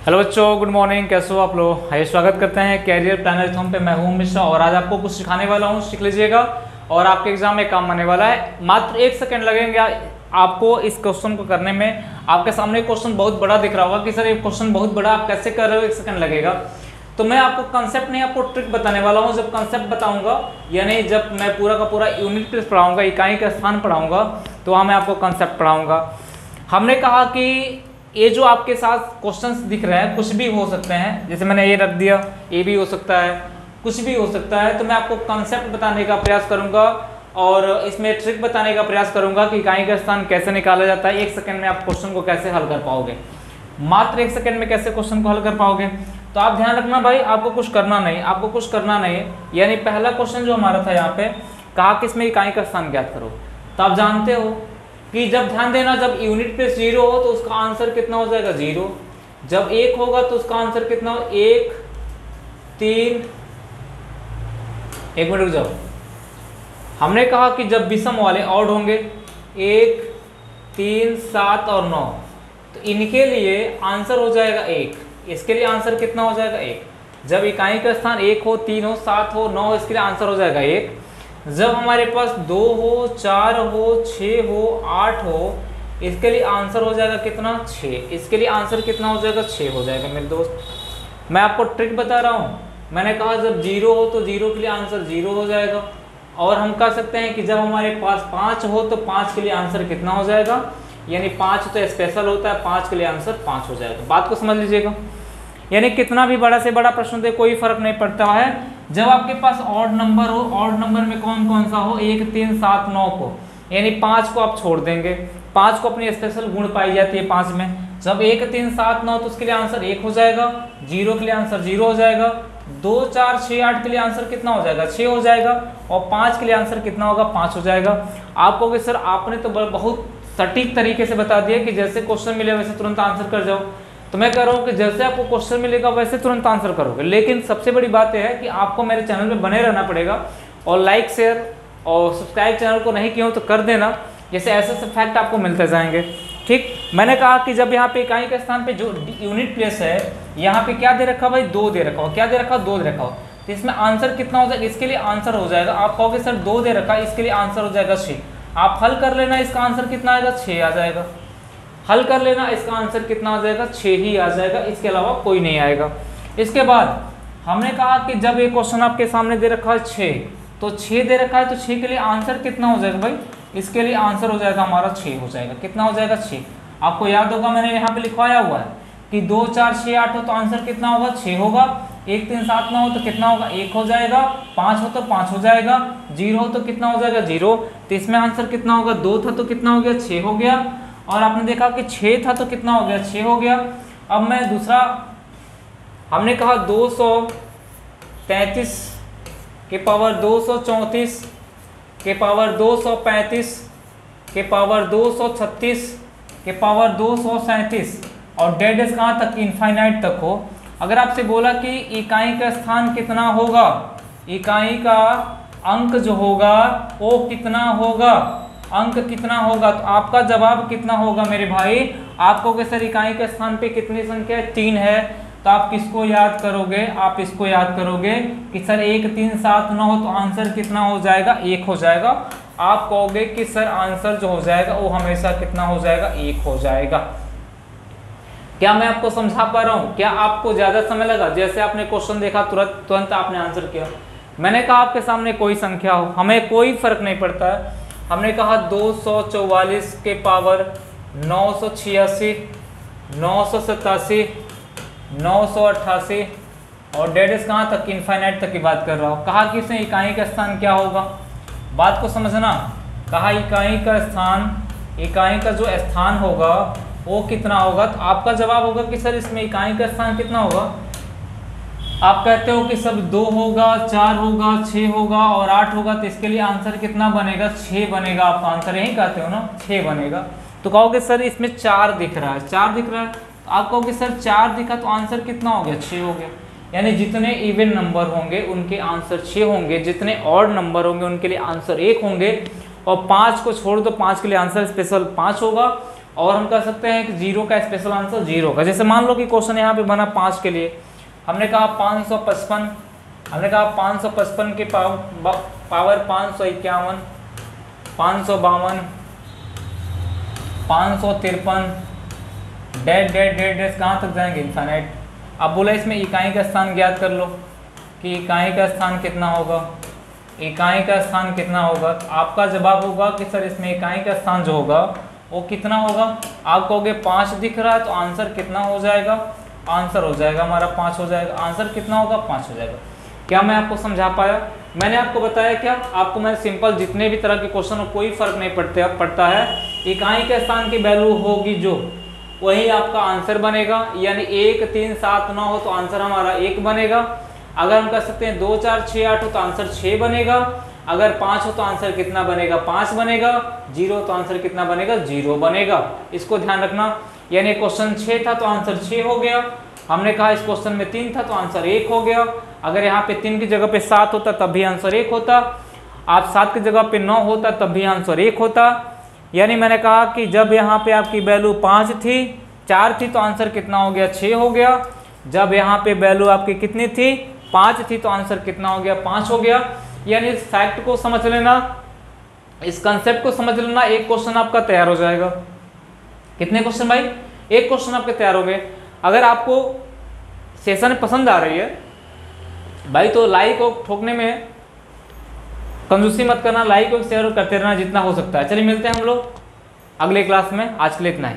Hello बच्चों, good morning. कैसे हो आप लोग? आइए स्वागत करते हैं कैरियर प्लानर होम पे। मैं हूं मिश्रा और आज आपको कुछ सिखाने वाला हूं, सीख लीजिएगा और आपके एग्जाम में काम आने वाला है। मात्र 1 सेकंड लगेंगे आपको इस क्वेश्चन को करने में। आपके सामने क्वेश्चन बहुत बड़ा दिख रहा होगा कि सर ये क्वेश्चन बहुत बड़ा, आप कैसे कर रहे हो, 1 सेकंड लगेगा। तो मैं आपको कंसेप्ट नहीं, आपको ट्रिक बताने वाला हूँ। जब कंसेप्ट बताऊंगा, यानी जब मैं पूरा का पूरा यूनिट टेस्ट पढ़ाऊंगा, इकाई का स्थान पढ़ाऊंगा, तो वहाँ मैं आपको कंसेप्ट पढ़ाऊंगा। हमने कहा कि ये जो आपके साथ क्वेश्चंस दिख रहे हैं कुछ भी हो सकते हैं, जैसे मैंने ये रख दिया, ये भी हो सकता है, कुछ भी हो सकता है। तो मैं आपको कंसेप्ट बताने का प्रयास करूंगा और इसमें ट्रिक बताने का प्रयास करूंगा कि इकाई का स्थान कैसे निकाला जाता है। 1 सेकंड में आप क्वेश्चन को कैसे हल कर पाओगे, मात्र 1 सेकंड में कैसे क्वेश्चन को हल कर पाओगे। तो आप ध्यान रखना भाई, आपको कुछ करना नहीं, आपको कुछ करना नहीं है। यानी पहला क्वेश्चन जो हमारा था यहाँ पे, कहा कि इसमें इकाई का स्थान ज्ञात करो। तो आप जानते हो कि जब, ध्यान देना, जब यूनिट प्लेस 0 हो तो उसका आंसर कितना हो जाएगा, 0। जब 1 होगा तो उसका आंसर कितना हो, 1 3, 1 मिनट रुक जाओ। हमने कहा कि जब विषम वाले ऑड होंगे 1 3 7 और 9, तो इनके लिए आंसर हो जाएगा 1। इसके लिए आंसर कितना हो जाएगा, 1। जब इकाई का स्थान 1 हो, 3 हो, 7 हो, 9 हो, इसके लिए आंसर हो जाएगा 1। जब हमारे पास 2 हो, 4 हो, 6 हो, 8 हो, इसके लिए आंसर हो जाएगा कितना, 6। इसके लिए आंसर कितना हो जाएगा, 6 हो जाएगा मेरे दोस्त। मैं आपको ट्रिक बता रहा हूँ। मैंने कहा जब 0 हो तो 0 के लिए आंसर 0 हो जाएगा। और हम कह सकते हैं कि जब हमारे पास 5 हो तो 5 के लिए आंसर कितना हो जाएगा, यानी 5 तो स्पेशल होता है, 5 के लिए आंसर 5 हो जाएगा। बात को समझ लीजिएगा। यानी कितना भी बड़ा से बड़ा प्रश्न दे, कोई फर्क नहीं पड़ता है। जब आपके पास ऑड नंबर हो, ऑड नंबर में कौन कौन सा हो, 1 3 7 9 को, यानी 5 को आप छोड़ देंगे। 5 को अपनी स्पेशल गुण पाई जाती है 5 में। जब 1 3 7 9 तो उसके लिए आंसर 1 हो जाएगा, 0 के लिए आंसर 0 हो जाएगा, 2 4 6 8 के लिए आंसर कितना हो जाएगा, 6 हो जाएगा, और 5 के लिए आंसर कितना होगा, 5 हो जाएगा। आप कहोगे सर आपने तो बहुत सटीक तरीके से बता दिया कि जैसे क्वेश्चन मिले वैसे तुरंत आंसर कर जाओ। तो मैं कह रहा हूँ कि जैसे आपको क्वेश्चन मिलेगा वैसे तुरंत आंसर करोगे, लेकिन सबसे बड़ी बात यह है कि आपको मेरे चैनल पे बने रहना पड़ेगा और लाइक शेयर और सब्सक्राइब चैनल को नहीं किया हो तो कर देना, जैसे ऐसे ऐसे फैक्ट आपको मिलते जाएंगे। ठीक, मैंने कहा कि जब यहाँ पे इकाई के स्थान पे जो यूनिट प्लेस है, यहाँ पे क्या दे रखा भाई, 2 दे रखा हो। क्या दे रखा हो, 2 दे रखा हो। तो इसमें आंसर कितना हो जाएगा, इसके लिए आंसर हो जाएगा, आप कहोगे सर 2 दे रखा है, इसके लिए आंसर हो जाएगा 6। आप हल कर लेना, इसका आंसर कितना आएगा, 6 आ जाएगा। हल कर लेना, इसका आंसर कितना आ जाएगा, 6 ही आ जाएगा, इसके अलावा कोई नहीं आएगा। इसके बाद हमने कहा कि जब ये क्वेश्चन आपके सामने दे रखा है 6, तो 6 दे रखा है, तो 6 के लिए आंसर कितना हो जाएगा भाई, इसके लिए आंसर हो जाएगा हमारा 6 हो जाएगा। कितना हो जाएगा, 6। आपको याद होगा मैंने यहाँ पे लिखवाया हुआ है कि 2 4 6 8 हो तो आंसर कितना होगा, 6 होगा। 1 3 7 9 हो तो कितना होगा, 1 हो जाएगा। 5 हो तो 5 हो जाएगा। 0 हो तो कितना हो जाएगा, 0। तो इसमें आंसर कितना होगा, 2 था तो कितना हो गया, 6 हो गया। और आपने देखा कि 6 था तो कितना हो गया, 6 हो गया। अब मैं दूसरा, हमने कहा 233 के पावर 234 के पावर 235 के पावर 236 के पावर 237 और डेड इज कहाँ तक, इनफाइनाइट तक हो। अगर आपसे बोला कि इकाई का स्थान कितना होगा, इकाई का अंक जो होगा वो कितना होगा, अंक कितना होगा, तो आपका जवाब कितना होगा मेरे भाई। आपको कि सर इकाई के स्थान पे कितनी संख्या है, 3 है, तो आप किसको याद करोगे, आप इसको याद करोगे कि सर 1 3 7 9 हो तो आंसर कितना हो जाएगा, 1 हो जाएगा। आप कहोगे कि सर आंसर जो हो जाएगा वो हमेशा कितना हो जाएगा, 1 हो जाएगा। क्या मैं आपको समझा पा रहा हूँ, क्या आपको ज्यादा समय लगा, जैसे आपने क्वेश्चन देखा तुरंत आपने आंसर किया। मैंने कहा आपके सामने कोई संख्या हो, हमें कोई फर्क नहीं पड़ता है। हमने कहा 244 के पावर 986 987 988 और डेड इज कहाँ तक, इनफाइनाइट तक की बात कर रहा हूँ। कहा कि इसमें इकाई का स्थान क्या होगा, बात को समझना। कहा इकाई का स्थान, इकाई का जो स्थान होगा वो कितना होगा, तो आपका जवाब होगा कि सर इसमें इकाई का स्थान कितना होगा। आप कहते हो कि सब 2 होगा, 4 होगा, 6 होगा और 8 होगा, तो इसके लिए आंसर कितना बनेगा, 6 बनेगा। आप आंसर यही कहते हो ना, 6 बनेगा। तो कहोगे सर इसमें 4 दिख रहा है, 4 दिख रहा है, तो आप कहोगे सर 4 दिखा तो आंसर कितना हो गया, 6 हो गया। यानी जितने इवन नंबर होंगे उनके आंसर 6 होंगे, जितने ऑड नंबर होंगे उनके लिए आंसर 1 होंगे, और 5 को छोड़ दो, 5 के लिए आंसर स्पेशल 5 होगा, और हम कह सकते हैं कि 0 का स्पेशल आंसर 0 का। जैसे मान लो कि क्वेश्चन यहाँ पे बना 5 के लिए, हमने कहा 555, हमने कहा 555 के power 551, 552, 553, dead dead dead dead कहाँ तक जाएंगे, इनफाइनाइट। अब बोला इसमें इकाई का स्थान ज्ञात कर लो कि इकाई का स्थान कितना होगा, इकाई का स्थान कितना होगा। तो आपका जवाब होगा कि सर इसमें इकाई का स्थान जो होगा वो कितना होगा। आप कहोगे 5 दिख रहा है तो आंसर कितना हो जाएगा, आंसर हो जाएगा हमारा 5 हो जाएगा। आंसर कितना होगा, 5 हो जाएगा। क्या मैं आपको समझा पाया? मैंने आपको बताया क्या, आपको मैं सिंपल जितने भी तरह के क्वेश्चन हो कोई फर्क नहीं पड़ता है, इकाई के स्थान की वैल्यू होगी जो वही आपका आंसर बनेगा। यानी 1 3 7 9 हो तो आंसर हमारा 1 बनेगा। अगर हम कह सकते हैं 2 4 6 8 हो तो आंसर 6 बनेगा। अगर 5 हो तो आंसर कितना बनेगा, 5 बनेगा। 0 तो आंसर कितना बनेगा, 0 बनेगा। इसको ध्यान रखना। यानी क्वेश्चन 6 था तो आंसर 6 हो गया। हमने कहा इस क्वेश्चन में 3 था तो आंसर 1 हो गया। अगर यहाँ पे 3 की जगह पे 7 होता तब भी आंसर 1 होता। आप 7 की जगह पे 9 होता तब भी आंसर 1 होता। यानी मैंने कहा कि जब यहाँ पे आपकी वैल्यू 5 थी, 4 थी तो आंसर कितना हो गया, 6 हो गया। जब यहाँ पे वैल्यू आपकी कितनी थी, 5 थी तो आंसर कितना हो गया, 5 हो गया। यानी इस फैक्ट को समझ लेना, इस कंसेप्ट को समझ लेना, एक क्वेश्चन आपका तैयार हो जाएगा। कितने क्वेश्चन भाई, एक क्वेश्चन आपके तैयार हो गए। अगर आपको सेशन पसंद आ रही है भाई तो लाइक और ठोकने में कंजूसी मत करना, लाइक और शेयर करते रहना जितना हो सकता है। चलिए मिलते हैं हम लोग अगले क्लास में, आज के लिए इतना ही।